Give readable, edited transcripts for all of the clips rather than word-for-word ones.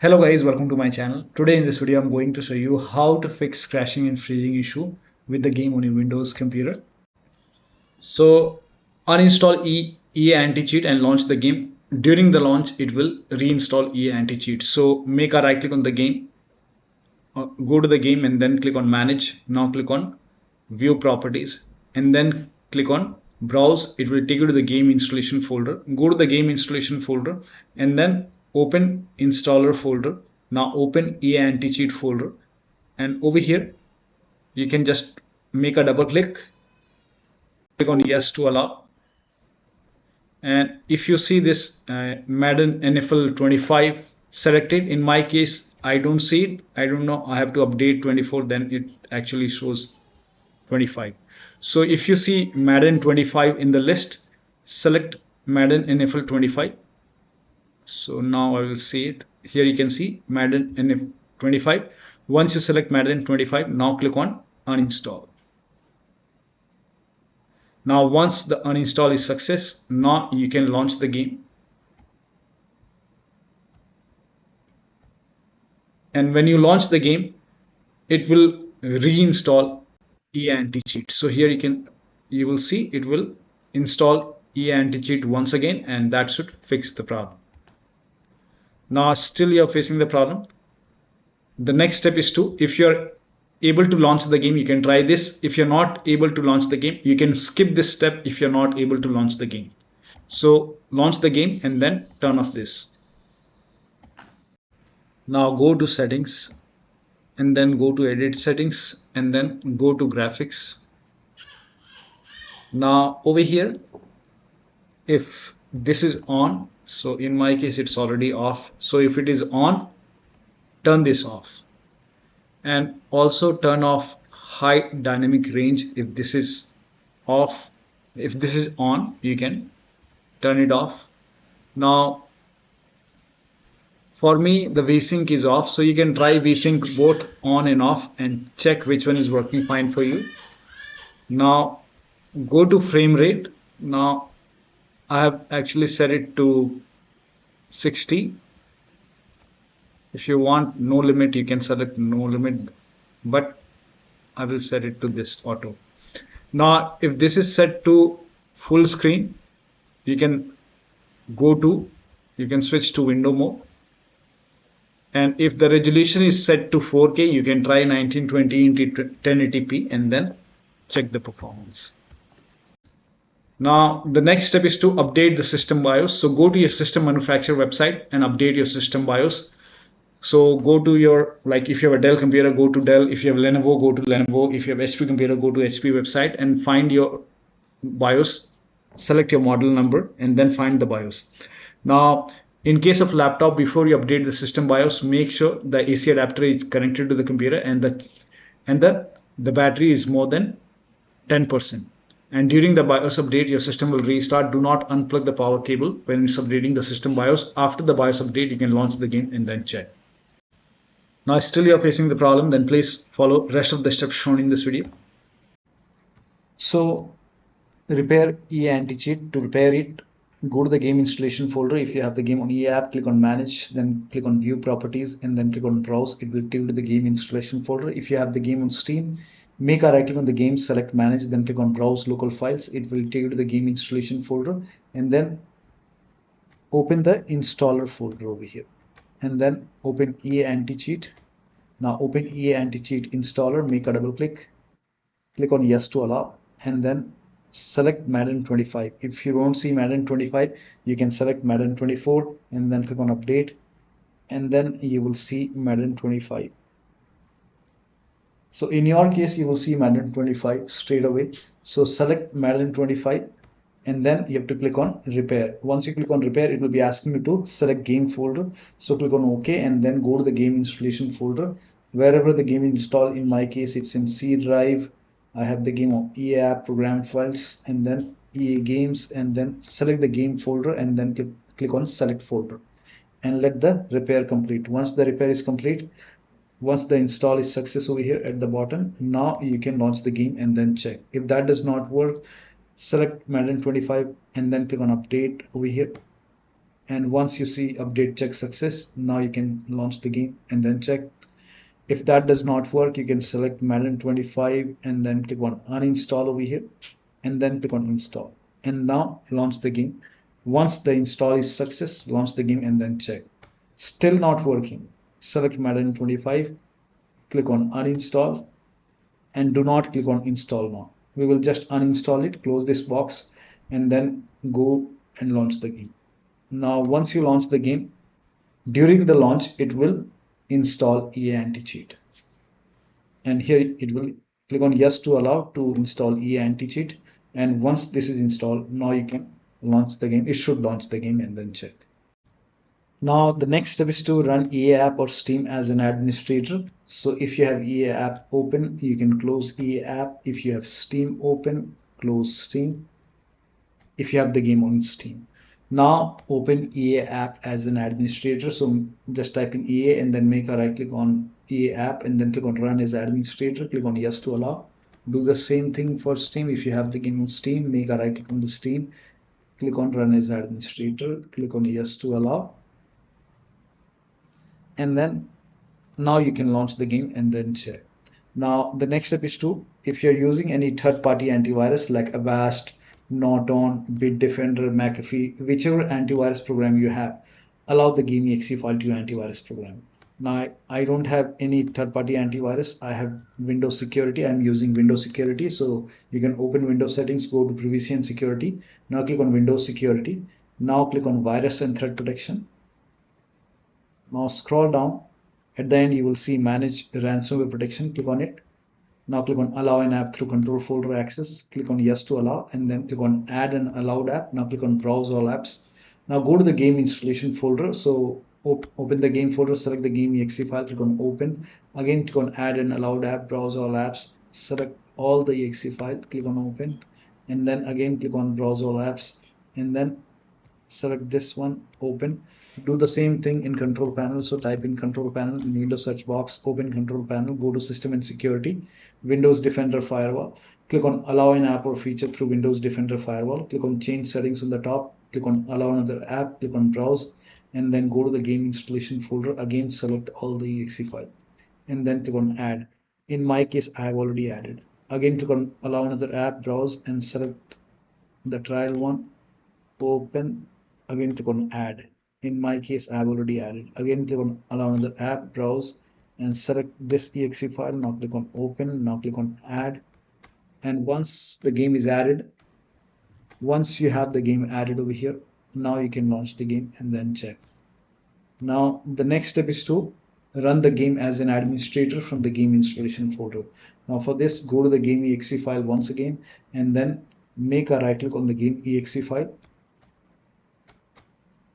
Hello guys, welcome to my channel. Today in this video I'm going to show you how to fix crashing and freezing issue with the game on your Windows computer. So uninstall EA AntiCheat and launch the game. During the launch it will reinstall EA AntiCheat. So make a right click on the game, go to the game and then click on manage. Now click on view properties and then click on browse. It will take you to the game installation folder. Go to the game installation folder and then open installer folder. Now open EA AntiCheat folder and over here you can just make a double click on yes to allow, and if you see this Madden NFL 25 selected, in my case I don't see it. I don't know, I have to update 24, then it actually shows 25. So if you see Madden 25 in the list, select Madden NFL 25. So now I will see it. Here you can see Madden NFL 25. Once you select Madden 25, now click on uninstall. Now once the uninstall is success, now you can launch the game. And when you launch the game, it will reinstall EA AntiCheat. So here you will see it will install EA AntiCheat once again, and that should fix the problem. Now still you're facing the problem. The next step is to, if you're able to launch the game, you can try this. If you're not able to launch the game, you can skip this step if you're not able to launch the game. So launch the game and then turn off this. Now go to settings and then go to edit settings and then go to graphics. Now over here, if this is on, so in my case it's already off, so if it is on, turn this off, and also turn off high dynamic range if this is off. If this is on, you can turn it off. Now for me the VSync is off, so you can try VSync both on and off and check which one is working fine for you. Now go to frame rate. Now I have actually set it to 60. If you want no limit, you can select no limit, but I will set it to this auto. Now if this is set to full screen, you can switch to window mode, and if the resolution is set to 4K, you can try 1920 into 1080p and then check the performance. Now the next step is to update the system BIOS. So go to your system manufacturer website and update your system BIOS. So go to your, like if you have a Dell computer, go to Dell. If you have Lenovo, go to Lenovo. If you have HP computer, go to HP website and find your BIOS, select your model number and then find the BIOS. Now in case of laptop, before you update the system BIOS, make sure the AC adapter is connected to the computer and the battery is more than 10%. And during the BIOS update, your system will restart. Do not unplug the power cable when it's updating the system BIOS. After the BIOS update, you can launch the game and then check. Now still you're facing the problem, then please follow rest of the steps shown in this video. So repair EA AntiCheat. To repair it, go to the game installation folder. If you have the game on EA app, click on manage, then click on view properties and then click on browse. It will take you to the game installation folder. If you have the game on Steam, make a right click on the game, select manage, then click on browse local files. It will take you to the game installation folder and then open the installer folder over here and then open EA AntiCheat. Now open EA AntiCheat installer, make a double click, click on yes to allow and then select Madden 25. If you don't see Madden 25, you can select Madden 24 and then click on update and then you will see Madden 25. So in your case, you will see Madden 25 straight away. So select Madden 25 and then you have to click on repair. Once you click on repair, it will be asking you to select game folder. So click on OK and then go to the game installation folder. Wherever the game installed, in my case, it's in C drive. I have the game on EA app program files and then EA games and then select the game folder and then click on select folder and let the repair complete. Once the repair is complete, once the install is success over here at the bottom, now you can launch the game and then check. If that does not work, select Madden 25 and then click on update over here And once you see update check success, now you can launch the game and then check. If that does not work, you can select Madden 25 and then click on uninstall over here and then click on install. And now launch the game. Once the install is success, launch the game and then check. Still not working. Select Madden 25, click on uninstall and do not click on install now. We will just uninstall it, close this box and then go and launch the game. Now once you launch the game, during the launch it will install EA AntiCheat. And here it will click on yes to allow to install EA AntiCheat. And once this is installed, now you can launch the game. It should launch the game and then check. Now the next step is to run EA app or Steam as an administrator. So if you have EA app open, you can close EA app. If you have Steam open, close Steam. If you have the game on Steam. Now open EA app as an administrator. So just type in EA and then make a right click on EA app and then click on run as administrator. Click on yes to allow. Do the same thing for Steam. If you have the game on Steam, make a right click on the Steam. Click on run as administrator. Click on yes to allow. And then now you can launch the game and then check. Now the next step is to, if you're using any third-party antivirus like Avast, Norton, Bitdefender, McAfee, whichever antivirus program you have, allow the game.exe file to your antivirus program. Now I don't have any third-party antivirus. I have Windows Security. I'm using Windows Security. So you can open Windows settings, go to privacy and security. Now click on Windows Security. Now click on virus and threat protection. Now scroll down. At the end you will see manage ransomware protection. Click on it. Now click on allow an app through control folder access. Click on yes to allow and then click on add an allowed app. Now click on browse all apps. Now go to the game installation folder. So open the game folder, select the game.exe file, click on open. Again click on add an allowed app, browse all apps, select all the exe file, click on open and then again click on browse all apps and then select this one, open. Do the same thing in control panel. So type in control panel in Windows search box, open control panel, go to system and security, Windows Defender firewall, click on allow an app or feature through Windows Defender firewall, click on change settings on the top, click on allow another app, click on browse and then go to the game installation folder. Again select all the exe file and then click on add. In my case I have already added. Again click on allow another app, browse and select the trial one, open. Again click on add. In my case I have already added. Again click on allow another app, browse and select this exe file. Now click on open. Now click on add. And once the game is added, once you have the game added over here, now you can launch the game and then check. Now the next step is to run the game as an administrator from the game installation folder. Now for this, go to the game.exe file once again and then make a right click on the game.exe file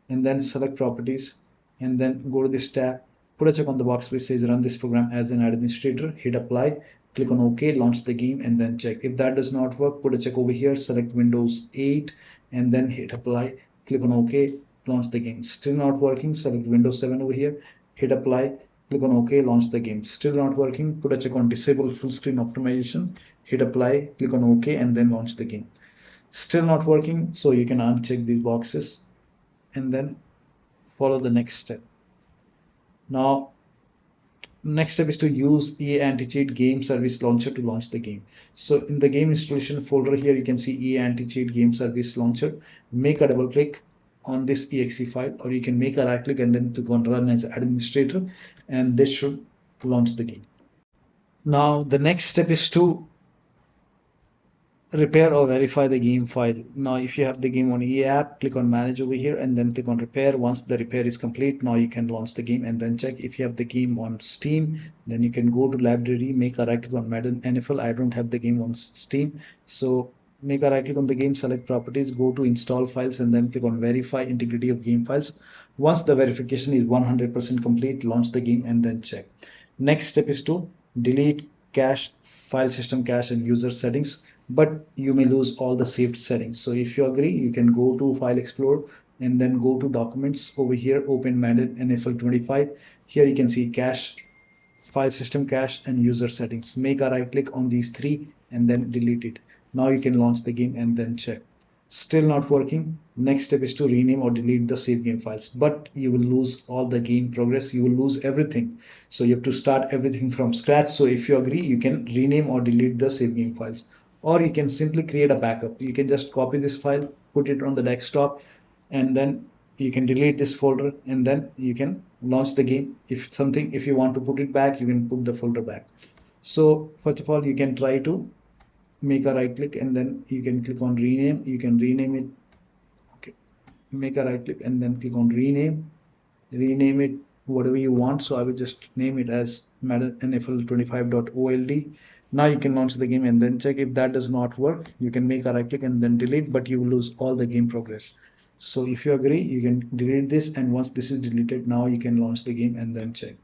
and then select properties and then go to this tab, put a check on the box which says run this program as an administrator, hit apply, click on OK, launch the game and then check. If that does not work, put a check over here, select Windows 8 and then hit apply, click on OK, launch the game. Still not working, select Windows 7 over here, hit apply, click on OK, launch the game. Still not working, put a check on disable full screen optimization, hit apply, click on OK and then launch the game. Still not working, so you can uncheck these boxes and then follow the next step. Now next step is to use EAAntiCheat.GameServiceLauncher to launch the game. So in the game installation folder here you can see EAAntiCheat.GameServiceLauncher. Make a double click on this exe file or you can make a right click and then click on run as administrator and this should launch the game. Now the next step is to repair or verify the game file. Now if you have the game on EA app, click on manage over here and then click on repair. Once the repair is complete, now you can launch the game and then check. If you have the game on Steam, then you can go to library, make a right click on Madden NFL. I don't have the game on Steam, so make a right click on the game, select properties, go to install files and then click on verify integrity of game files. Once the verification is 100% complete, launch the game and then check. Next step is to delete cache, file system cache and user settings, but you may lose all the saved settings. So if you agree, you can go to File Explorer and then go to Documents. Over here, open Madden NFL 25. Here you can see cache, file system cache and user settings. Make a right click on these three and then delete it. Now you can launch the game and then check. Still not working. Next step is to rename or delete the save game files, but you will lose all the game progress, you will lose everything. So you have to start everything from scratch. So if you agree, you can rename or delete the save game files, or you can simply create a backup. You can just copy this file, put it on the desktop, and then you can delete this folder, and then you can launch the game. If you want to put it back, you can put the folder back. So first of all, you can try to make a right click, and then you can click on rename. You can rename it. Okay, make a right click and then click on rename it whatever you want. So I will just name it as Madden NFL 25.old. Now you can launch the game and then check. If that does not work, you can make a right click and then delete, but you will lose all the game progress. So if you agree, you can delete this, and once this is deleted, now you can launch the game and then check.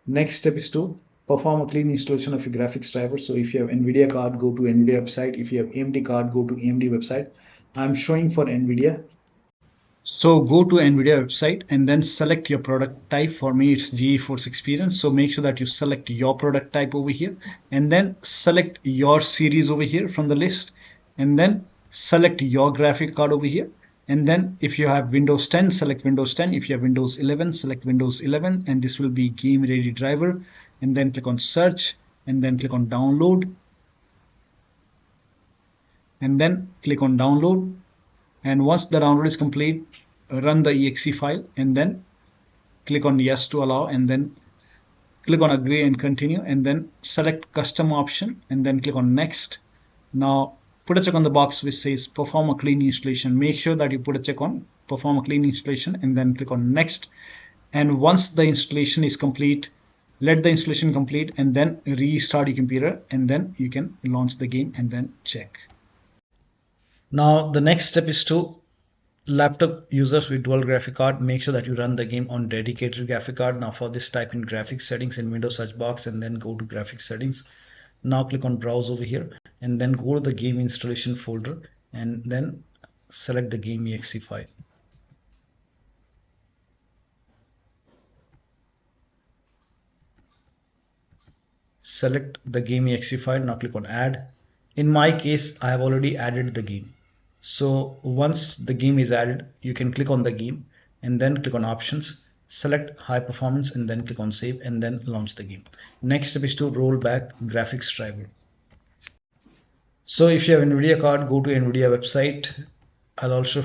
Next step is to perform a clean installation of your graphics driver. So if you have NVIDIA card, go to NVIDIA website. If you have AMD card, go to AMD website. I'm showing for NVIDIA. So go to NVIDIA website and then select your product type. For me, it's GeForce Experience. So make sure that you select your product type over here, and then select your series over here from the list, and then select your graphic card over here. And then if you have Windows 10, select Windows 10. If you have Windows 11, select Windows 11, and this will be game ready driver. And then click on search, and then click on download, and then click on download. And once the download is complete, run the exe file, and then click on yes to allow, and then click on agree and continue, and then select custom option, and then click on next. Now put a check on the box which says perform a clean installation. Make sure that you put a check on perform a clean installation, and then click on next. And once the installation is complete, let the installation complete, and then restart your computer, and then you can launch the game and then check. Now the next step is to laptop users with dual graphic card. Make sure that you run the game on dedicated graphic card. Now for this, type in graphics settings in Windows search box, and then go to graphics settings. Now click on browse over here, and then go to the game installation folder, and then select the game exe file. Select the game exe file. Now click on add. In my case, I have already added the game. So once the game is added, you can click on the game and then click on options, select high performance, and then click on save, and then launch the game. Next step is to roll back graphics driver. So if you have NVIDIA card, go to NVIDIA website. I'll also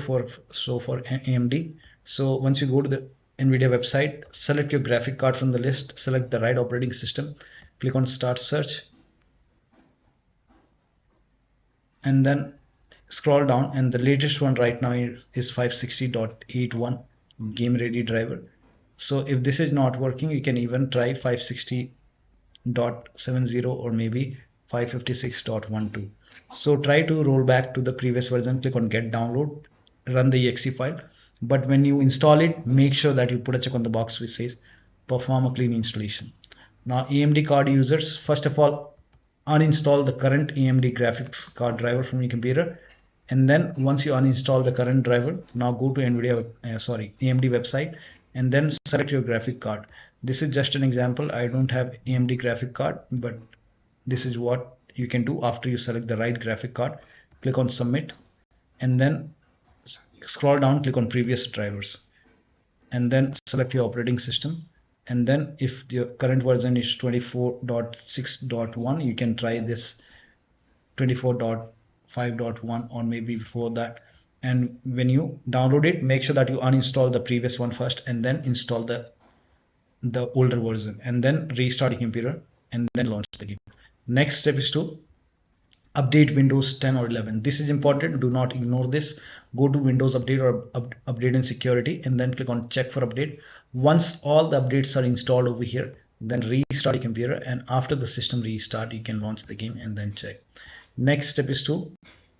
show for AMD. So once you go to the NVIDIA website, select your graphic card from the list, select the right operating system, click on start search, and then scroll down, and the latest one right now is 560.81 game ready driver. So if this is not working, you can even try 560.70 or maybe 556.12. so try to roll back to the previous version. Click on get download, run the exe file, but when you install it, make sure that you put a check on the box which says perform a clean installation. Now AMD card users, first of all, uninstall the current AMD graphics card driver from your computer, and then once you uninstall the current driver, now go to AMD website, and then select your graphic card. This is just an example. I don't have AMD graphic card, but this is what you can do after you select the right graphic card. Click on submit, and then scroll down, click on previous drivers, and then select your operating system. And then if the current version is 24.6.1, you can try this 24.5.1 or maybe before that. And when you download it, make sure that you uninstall the previous one first, and then install the older version, and then restart your computer, and then launch the game. Next step is to update Windows 10 or 11. This is important. Do not ignore this. Go to Windows Update or Update and Security, and then click on check for update. Once all the updates are installed over here, then restart your computer, and after the system restart, you can launch the game and then check. Next step is to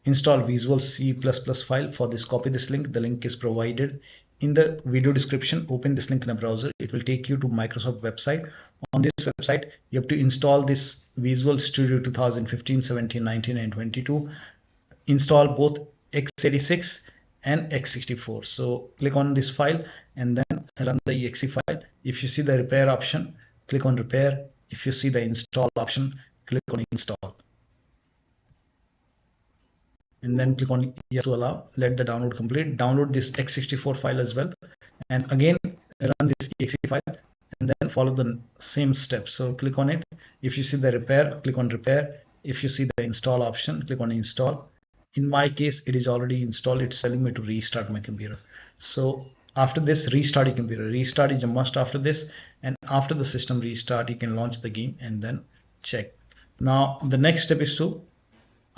install Visual C++ file. For this, copy this link. The link is provided in the video description. Open this link in a browser. It will take you to Microsoft website. On this website, you have to install this Visual Studio 2015, 17, 19, and 22. Install both x86 and x64. So click on this file and then run the exe file. If you see the repair option, click on repair. If you see the install option, click on install. and then click on yes to allow. Let the download complete. Download this x64 file as well, and again run this exe file, and then follow the same steps. So click on it. If you see the repair, click on repair. If you see the install option, click on install. In my case, it is already installed. It's telling me to restart my computer. So after this, restart your computer. Restart is a must after this, and after the system restart, you can launch the game and then check. Now the next step is to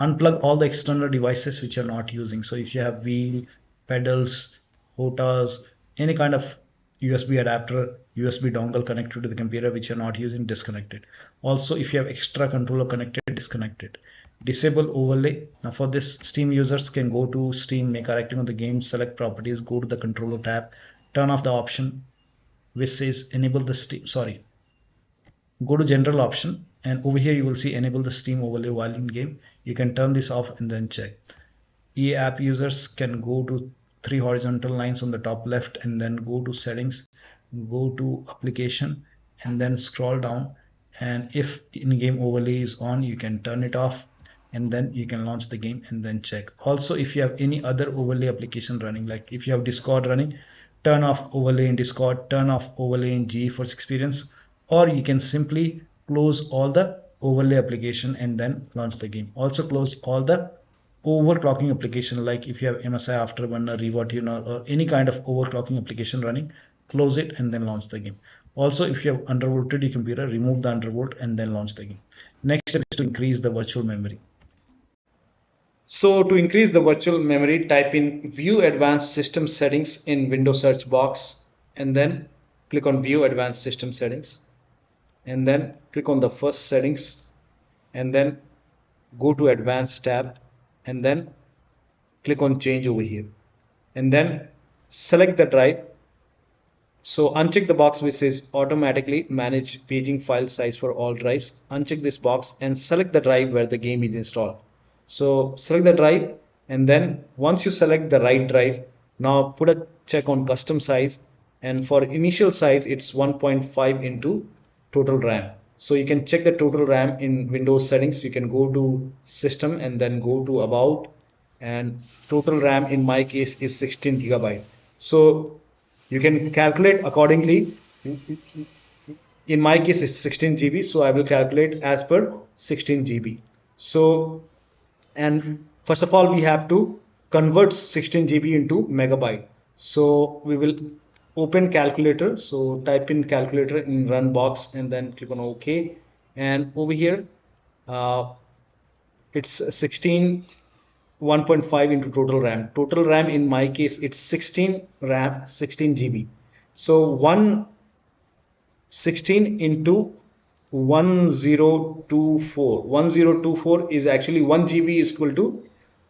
unplug all the external devices which you're not using. So if you have wheel, pedals, HOTAs, any kind of USB adapter, USB dongle connected to the computer which you're not using, disconnect it. Also, if you have extra controller connected, disconnect it. Disable overlay. Now for this, Steam users can go to Steam, make a rectangle on the game, select properties, go to the controller tab, turn off the option which says enable the Steam, go to general option, and over here you will see enable the Steam overlay while in game. You can turn this off and then check. EA app users can go to 3 horizontal lines on the top left and then go to settings, go to application, and then scroll down, and if in-game overlay is on, you can turn it off, and then you can launch the game and then check. Also, if you have any other overlay application running, like if you have Discord running, turn off overlay in Discord, turn off overlay in GeForce Experience, or you can simply close all the overlay application and then launch the game. Also close all the overclocking application, like if you have MSI Afterburner, ReWaTuner, or any kind of overclocking application running, close it and then launch the game. Also, if you have undervolted your computer, remove the undervolt and then launch the game. Next step is to increase the virtual memory. So to increase the virtual memory, type in View Advanced System Settings in Windows search box, and then click on View Advanced System Settings, and then click on the first settings, and then go to Advanced tab, and then click on Change over here, and then select the drive. So uncheck the box which says automatically manage paging file size for all drives. Uncheck this box and select the drive where the game is installed. So select the drive, and then once you select the right drive, now put a check on custom size, and for initial size it's 1.5 into total RAM. So you can check the total RAM in Windows settings. You can go to system and then go to about, and total RAM in my case is 16 GB. So you can calculate accordingly. In my case it's 16 GB, so I will calculate as per 16 GB. So, and first of all we have to convert 16 GB into megabyte. So we will open calculator. So type in calculator in run box and then click on OK, and over here it's 16 1.5 into total RAM. Total RAM in my case it's 16 RAM, 16 GB. So 16 into 1024 is actually 1 GB is equal to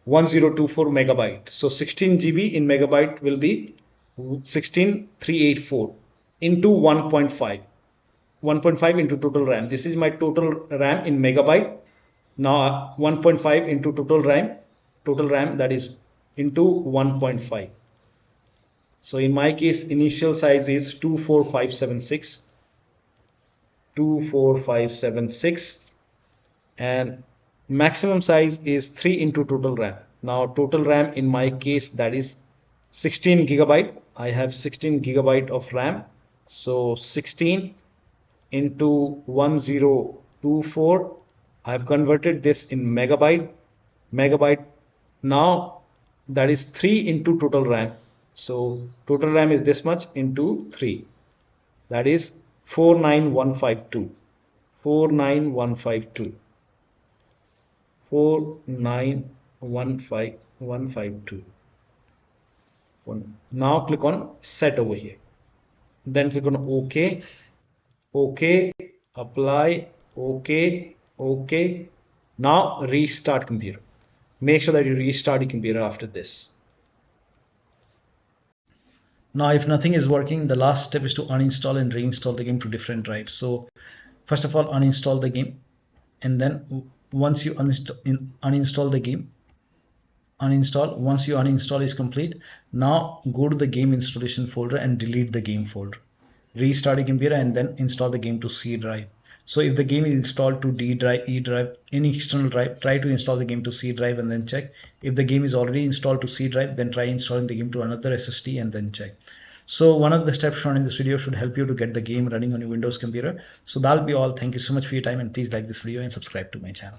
1024 megabyte. So 16 GB in megabyte will be 16384 into 1.5 into total RAM. This is my total RAM in megabyte. Now 1.5 into total RAM, that is into 1.5. So in my case initial size is 24576, and maximum size is 3 into total RAM. Now total RAM in my case, that is 16 GB. I have 16 GB of RAM. So 16 into 1024, I have converted this in megabyte. Now that is 3 into total RAM. So total RAM is this much into 3, that is 49152. 4915152. Now click on set over here, then click on OK, apply, OK. Now restart computer. Make sure that you restart your computer after this. Now if nothing is working, the last step is to uninstall and reinstall the game to different drives. So first of all, uninstall the game, and then once you uninstall the game, once you uninstall is complete, now go to the game installation folder and delete the game folder. Restart your computer and then install the game to C drive. So if the game is installed to D drive, E drive, any external drive, try to install the game to C drive and then check. If the game is already installed to C drive, then try installing the game to another SSD and then check. So one of the steps shown in this video should help you to get the game running on your Windows computer. So that'll be all. Thank you so much for your time, and please like this video and subscribe to my channel.